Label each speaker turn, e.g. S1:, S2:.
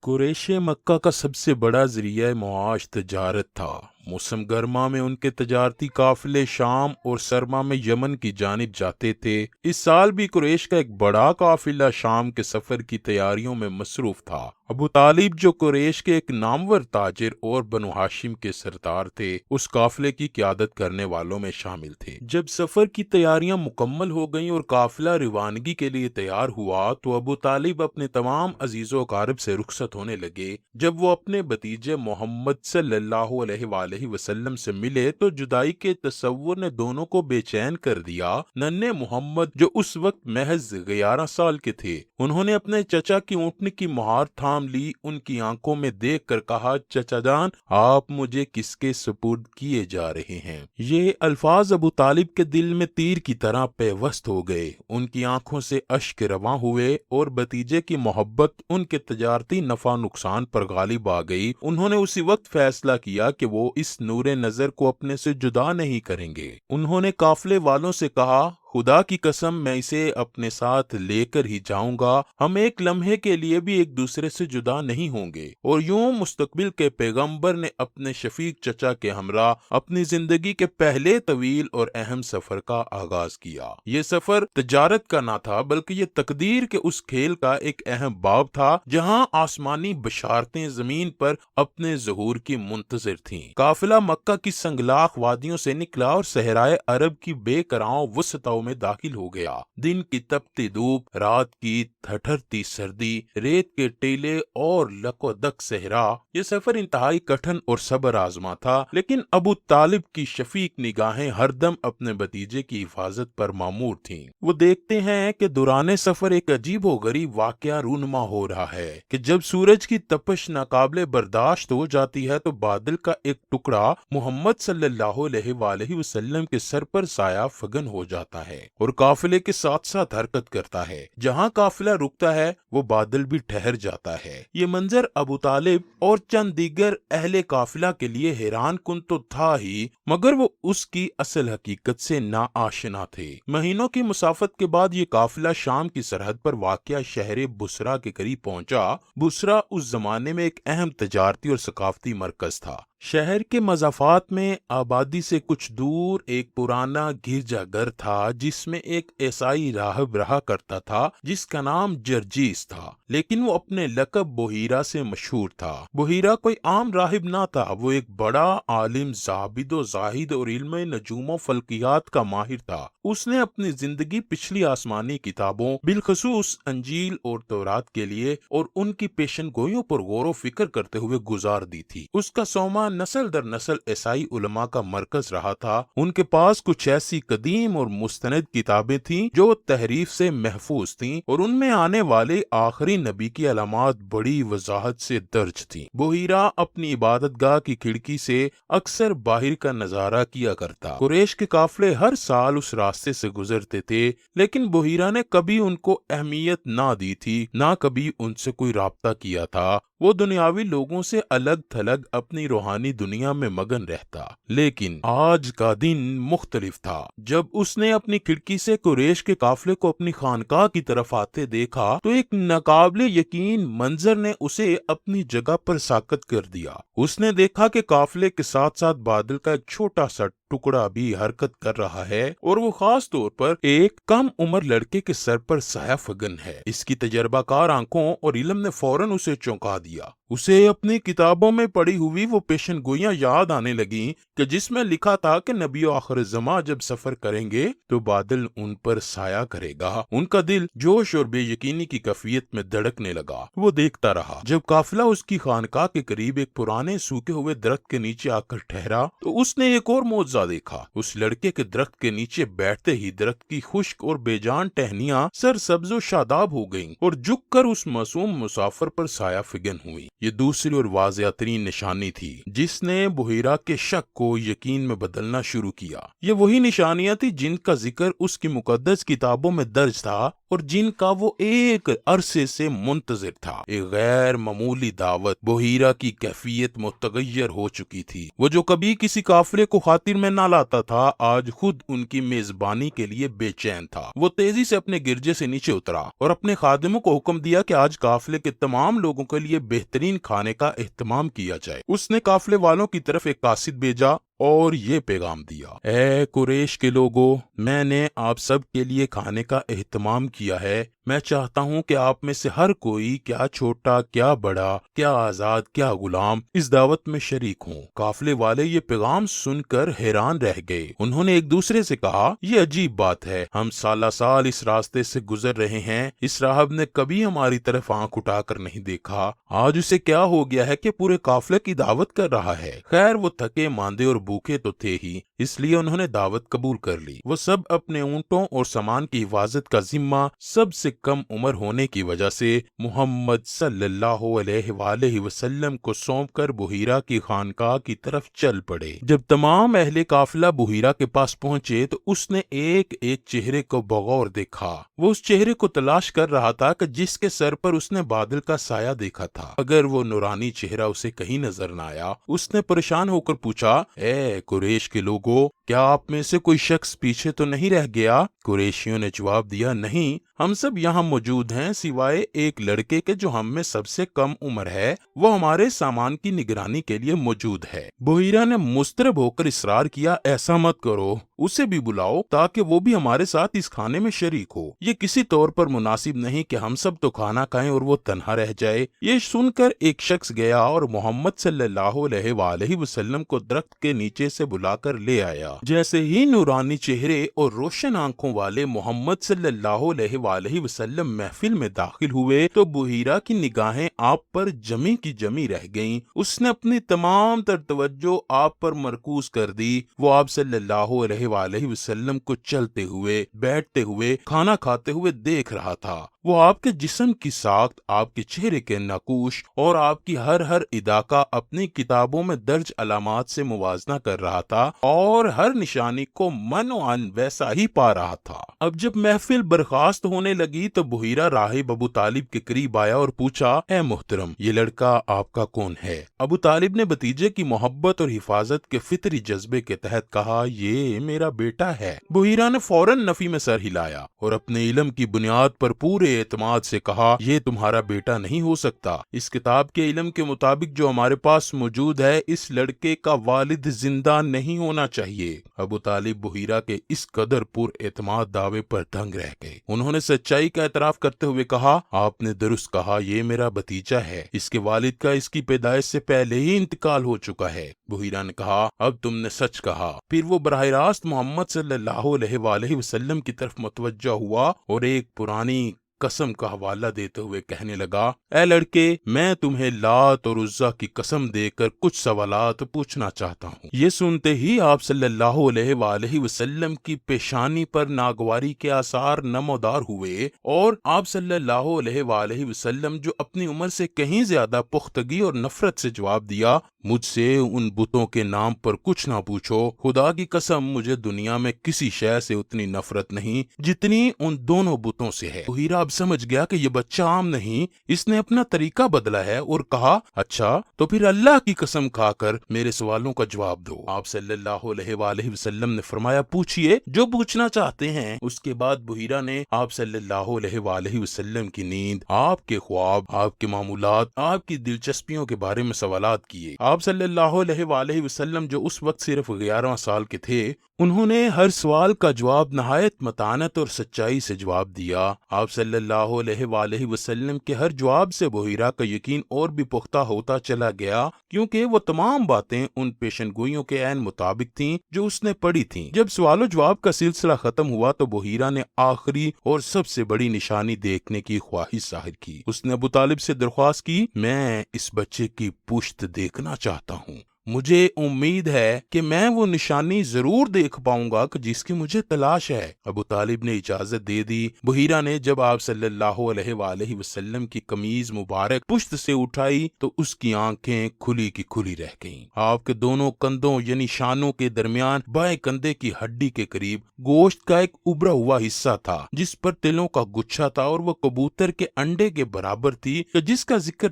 S1: قریش مکہ کا سب سے بڑا ذریعہ معاش تجارت تھا۔ موسم گرما میں ان کے تجارتی قافلے شام اور سرما میں یمن کی جانب جاتے تھے۔ اس سال بھی قریش کا ایک بڑا قافلہ شام کے سفر کی تیاریوں میں مصروف تھا۔ ابو طالب جو قریش کے ایک نامور تاجر اور بنو ہاشم کے سردار تھے، اس قافلے کی قیادت کرنے والوں میں شامل تھے۔ جب سفر کی تیاریاں مکمل ہو گئیں اور قافلہ روانگی کے لیے تیار ہوا تو ابو طالب اپنے تمام عزیز و اقارب سے رخصت ہونے لگے۔ جب وہ اپنے بھتیجے محمد صلی اللہ علیہ وآلہ وسلم سے ملے تو جدائی کے تصور نے دونوں کو بے چین کر دیا۔ ننھے محمد جو اس وقت محض 11 سال کے تھے، انہوں نے اپنے چچا کی اونٹنے کی مہار تھام لی، ان کی آنکھوں میں دیکھ کر کہا، چچا جان، آپ مجھے کس کے سپرد کیے جا رہے ہیں؟ یہ الفاظ ابو طالب کے دل میں تیر کی طرح پیوست ہو گئے۔ ان کی آنکھوں سے اشک رواں ہوئے اور بھتیجے کی محبت ان کے تجارتی نفع نقصان پر غالب آ گئی۔ انہوں نے اسی وقت فیصلہ کیا کہ وہ اس نور نظر کو اپنے سے جدا نہیں کریں گے۔ انہوں نے قافلے والوں سے کہا، خدا کی قسم میں اسے اپنے ساتھ لے کر ہی جاؤں گا، ہم ایک لمحے کے لیے بھی ایک دوسرے سے جدا نہیں ہوں گے۔ اور یوں مستقبل کے پیغمبر نے اپنے شفیق چچا کے ہمراہ اپنی زندگی کے پہلے طویل اور اہم سفر کا آغاز کیا۔ یہ سفر تجارت کا نہ تھا بلکہ یہ تقدیر کے اس کھیل کا ایک اہم باب تھا جہاں آسمانی بشارتیں زمین پر اپنے ظہور کی منتظر تھیں۔ قافلہ مکہ کی سنگلاخ وادیوں سے نکلا اور صحرائے عرب کی بے کراں وسطوں میں داخل ہو گیا۔ دن کی تپتی دھوپ، رات کی ٹھٹھرتی سردی، ریت کے ٹیلے اور لک و دک صحرا، یہ سفر انتہائی کٹھن اور صبر آزما تھا، لیکن ابو طالب کی شفیق نگاہیں ہر دم اپنے بھتیجے کی حفاظت پر معمور تھیں۔ وہ دیکھتے ہیں کہ دوران سفر ایک عجیب و غریب واقعہ رونما ہو رہا ہے کہ جب سورج کی تپش ناقابل برداشت ہو جاتی ہے تو بادل کا ایک ٹکڑا محمد صلی اللہ علیہ وآلہ وسلم کے سر پر سایہ فگن ہو جاتا ہے اور قافلے کے ساتھ ساتھ حرکت کرتا ہے۔ جہاں قافلہ رکتا ہے وہ بادل بھی ٹھہر جاتا ہے۔ یہ منظر ابو طالب اور چند دیگر اہل قافلہ کے لیے حیران کن تو تھا ہی، مگر وہ اس کی اصل حقیقت سے ناآشنا تھے۔ مہینوں کی مسافت کے بعد یہ قافلہ شام کی سرحد پر واقع شہر بصرہ کے قریب پہنچا۔ بصرہ اس زمانے میں ایک اہم تجارتی اور ثقافتی مرکز تھا۔ شہر کے مضافات میں آبادی سے کچھ دور ایک پرانا گرجا گھر تھا جس میں ایک عیسائی راہب رہا کرتا تھا جس کا نام جرجیس تھا، لیکن وہ اپنے لقب بحیرہ سے مشہور تھا۔ بحیرہ کوئی عام راہب نہ تھا، وہ ایک بڑا عالم، زاہد و زاہد اور علم نجوم و فلکیات کا ماہر تھا۔ اس نے اپنی زندگی پچھلی آسمانی کتابوں بالخصوص انجیل اور تورات کے لیے اور ان کی پیشن گوئیوں پر غور و فکر کرتے ہوئے گزار دی تھی۔ اس کا سوما نسل در نسل عیسائی علماء کا مرکز رہا تھا۔ ان کے پاس کچھ ایسی قدیم اور مستند کتابیں تھیں جو تحریف سے محفوظ تھیں اور ان میں آنے والے آخری نبی کی علامات بڑی وضاحت سے درج تھیں۔ بحیرہ اپنی عبادت گاہ کی کھڑکی سے اکثر باہر کا نظارہ کیا کرتا۔ قریش کے قافلے ہر سال اس راستے سے گزرتے تھے، لیکن بحیرہ نے کبھی ان کو اہمیت نہ دی تھی، نہ کبھی ان سے کوئی رابطہ کیا تھا۔ وہ دنیاوی لوگوں سے الگ تھلگ اپنی روحانی دنیا میں مگن رہتا۔ لیکن آج کا دن مختلف تھا۔ جب اس نے اپنی کھڑکی سے قریش کے قافلے کو اپنی خانقاہ کی طرف آتے دیکھا تو ایک ناقابل یقین منظر نے اسے اپنی جگہ پر ساکت کر دیا۔ اس نے دیکھا کہ قافلے کے ساتھ ساتھ بادل کا ایک چھوٹا سا ٹکڑا بھی حرکت کر رہا ہے اور وہ خاص طور پر ایک کم عمر لڑکے کے سر پر سایہ فگن ہے۔ اس کی تجربہ کار آنکھوں اور علم نے فوراً اسے چونکا دیا۔ اسے اپنی کتابوں میں پڑھی ہوئی وہ پیشن گوئیاں یاد آنے لگیں کہ جس میں لکھا تھا کہ نبی آخر زماں جب سفر کریں گے تو بادل ان پر سایہ کرے گا۔ ان کا دل جوش اور بے یقینی کی کیفیت میں دھڑکنے لگا۔ وہ دیکھتا رہا۔ جب قافلہ اس کی خانقاہ کے قریب ایک پرانے سوکھے ہوئے درخت کے نیچے آ کر ٹھہرا تو اس نے ایک اور معجزہ دیکھا۔ اس لڑکے کے درخت کے نیچے بیٹھتے ہی درخت کی خشک اور بے جان ٹہنیاں سر سبز و شاداب ہو گئیں اور جھک کر اس معصوم مسافر پر سایہ فگن ہوئی۔ یہ دوسری اور واضح ترین نشانی تھی جس نے بحیرہ کے شک کو یقین میں بدلنا شروع کیا۔ یہ وہی نشانیاں تھی جن کا ذکر اس کی مقدس کتابوں میں درج تھا اور جن کا وہ ایک عرصے سے منتظر تھا۔ ایک غیر معمولی دعوت۔ بحیرہ کی کیفیت متغیر ہو چکی تھی۔ وہ جو کبھی کسی قافلے کو خاطر میں نہ لاتا تھا آج خود ان کی میزبانی کے لیے بے چین تھا۔ وہ تیزی سے اپنے گرجے سے نیچے اترا اور اپنے خادموں کو حکم دیا کہ آج قافلے کے تمام لوگوں کے لیے بہترین کھانے کا اہتمام کیا جائے۔ اس نے قافلے والوں کی طرف ایک قاصد بھیجا اور یہ پیغام دیا، اے قریش کے لوگوں، میں نے آپ سب کے لیے کھانے کا اہتمام کیا ہے۔ میں چاہتا ہوں کہ آپ میں سے ہر کوئی، کیا چھوٹا کیا بڑا، کیا آزاد کیا غلام، اس دعوت میں شریک ہوں۔ قافلے والے یہ پیغام سن کر حیران رہ گئے۔ انہوں نے ایک دوسرے سے کہا، یہ عجیب بات ہے، ہم سالہ سال اس راستے سے گزر رہے ہیں، اس راہب نے کبھی ہماری طرف آنکھ اٹھا کر نہیں دیکھا، آج اسے کیا ہو گیا ہے کہ پورے قافلے کی دعوت کر رہا ہے؟ خیر، وہ تھکے ماندے اور بھوکے تو تھے ہی، اس لیے انہوں نے دعوت قبول کر لی۔ وہ سب اپنے اونٹوں اور سامان کی حفاظت کا ذمہ سب سے کم عمر ہونے کی وجہ سے محمد صلی اللہ علیہ وآلہ وسلم کو سونپ کر بحیرہ کی خانقاہ کی طرف چل پڑے۔ جب تمام اہل قافلہ بحیرہ کے پاس پہنچے تو اس نے ایک ایک چہرے کو بغور دیکھا۔ وہ اس چہرے کو تلاش کر رہا تھا کہ جس کے سر پر اس نے بادل کا سایہ دیکھا تھا۔ اگر وہ نورانی چہرہ اسے کہیں نظر نہ آیا، اس نے پریشان ہو کر پوچھا، اے قریش کے لوگوں، کیا آپ میں سے کوئی شخص پیچھے تو نہیں رہ گیا؟ قریشیوں نے جواب دیا، نہیں، ہم سب یہاں موجود ہیں سوائے ایک لڑکے کے جو ہم میں سب سے کم عمر ہے، وہ ہمارے سامان کی نگرانی کے لیے موجود ہے۔ بحیرہ نے مضطرب ہو کر اصرار کیا، ایسا مت کرو، اسے بھی بلاؤ تاکہ وہ بھی ہمارے ساتھ اس کھانے میں شریک ہو۔ یہ کسی طور پر مناسب نہیں کہ ہم سب تو کھانا کھائیں اور وہ تنہا رہ جائے۔ یہ سن کر ایک شخص گیا اور محمد صلی اللہ علیہ وآلہ وسلم کو درخت کے نیچے سے بلا کر لے آیا۔ جیسے ہی نورانی چہرے اور روشن آنکھوں والے محمد صلی اللہ علیہ وآلہ وسلم محفل میں داخل ہوئے تو بحیرہ کی نگاہیں آپ پر جمی کی جمی رہ گئیں۔ اس نے اپنی تمام تر توجہ آپ پر مرکوز کر دی۔ وہ آپ صلی اللہ علیہ وآلہ وسلم کو چلتے ہوئے، بیٹھتے ہوئے، کھانا کھاتے ہوئے دیکھ رہا تھا۔ وہ آپ کے جسم کی ساخت، آپ کے چہرے کے نقوش اور آپ کی ہر ادا کا اپنی کتابوں میں درج علامات سے موازنہ کر رہا تھا اور ہر نشانی کو من و عن ویسا ہی پا رہا تھا۔ اب جب محفل برخاست ہونے لگی تو بحیرہ راہب ابو طالب کے قریب آیا اور پوچھا، اے محترم، یہ لڑکا آپ کا کون ہے؟ ابو طالب نے بھتیجے کی محبت اور حفاظت کے فطری جذبے کے تحت کہا، یہ میرا بیٹا ہے۔ بحیرہ نے فوراً نفی میں سر ہلایا اور اپنے علم کی بنیاد پر پورے اعتماد سے کہا، یہ تمہارا بیٹا نہیں ہو سکتا۔ اس کتاب کے علم کے مطابق جو ہمارے پاس موجود ہے، اس لڑکے کا والد زندہ نہیں ہونا چاہیے۔ ابو طالب بحیرہ کے اس قدر پر اعتماد دعوے پر دنگ رہ گئے۔ انہوں نے سچائی کا اعتراف کرتے ہوئے کہا، آپ نے درست کہا، یہ میرا بھتیجا ہے۔ اس کے والد کا اس کی پیدائش سے پہلے ہی انتقال ہو چکا ہے۔ بحیرہ نے کہا، اب تم نے سچ کہا۔ پھر وہ براہ راست محمد صلی اللہ علیہ وآلہ وسلم کی طرف متوجہ ہوا اور ایک پرانی قسم کا حوالہ دیتے ہوئے کہنے لگا، اے لڑکے، میں تمہیں لات اور عزا کی قسم دے کر کچھ سوالات پوچھنا چاہتا ہوں۔ یہ سنتے ہی آپ صلی اللہ علیہ وآلہ وسلم کی پیشانی پر ناگواری کے آثار نمودار ہوئے اور آپ صلی اللہ علیہ وآلہ وسلم جو اپنی عمر سے کہیں زیادہ پختگی اور نفرت سے جواب دیا، مجھ سے ان بتوں کے نام پر کچھ نہ پوچھو، خدا کی قسم مجھے دنیا میں کسی شے سے اتنی نفرت نہیں جتنی ان دونوں بتوں سے ہے۔ بحیرہ اب سمجھ گیا کہ یہ بچہ عام نہیں، اس نے اپنا طریقہ بدلا ہے اور کہا، اچھا تو پھر اللہ کی قسم کھا کر میرے سوالوں کا جواب دو۔ آپ صلی اللہ علیہ وآلہ وسلم نے فرمایا، پوچھئے جو پوچھنا چاہتے ہیں۔ اس کے بعد بحیرہ نے آپ صلی اللہ علیہ وآلہ وسلم کی نیند، آپ کے خواب، آپ کے معمولات، آپ کی دلچسپیوں کے بارے میں سوالات کیے۔ آپ صلی اللہ علیہ وآلہ وسلم جو اس وقت صرف 11 سال کے تھے، انہوں نے ہر سوال کا جواب نہایت متانت اور سچائی سے جواب دیا۔ آپ صلی اللہ علیہ وآلہ وسلم کے ہر جواب سے بحیرہ کا یقین اور بھی پختہ ہوتا چلا گیا، کیونکہ وہ تمام باتیں ان پیشن گوئیوں کے عین مطابق تھیں جو اس نے پڑھی تھیں۔ جب سوال و جواب کا سلسلہ ختم ہوا تو بحیرہ نے آخری اور سب سے بڑی نشانی دیکھنے کی خواہش ظاہر کی۔ اس نے ابو طالب سے درخواست کی، میں اس بچے کی پشت دیکھنا چاہتا ہوں۔ مجھے امید ہے کہ میں وہ نشانی ضرور دیکھ پاؤں گا کہ جس کی مجھے تلاش ہے۔ ابو طالب نے اجازت دے دی۔ بحیرہ نے جب آپ صلی اللہ علیہ وآلہ وسلم کی قمیض مبارک پشت سے اٹھائی تو اس کی آنکھیں کھلی کی کھلی رہ گئیں۔ آپ کے دونوں کندھوں یعنی شانوں کے درمیان بائیں کندھے کی ہڈی کے قریب گوشت کا ایک ابھرا ہوا حصہ تھا جس پر تلوں کا گچھا تھا اور وہ کبوتر کے انڈے کے برابر تھی کہ جس کا ذکر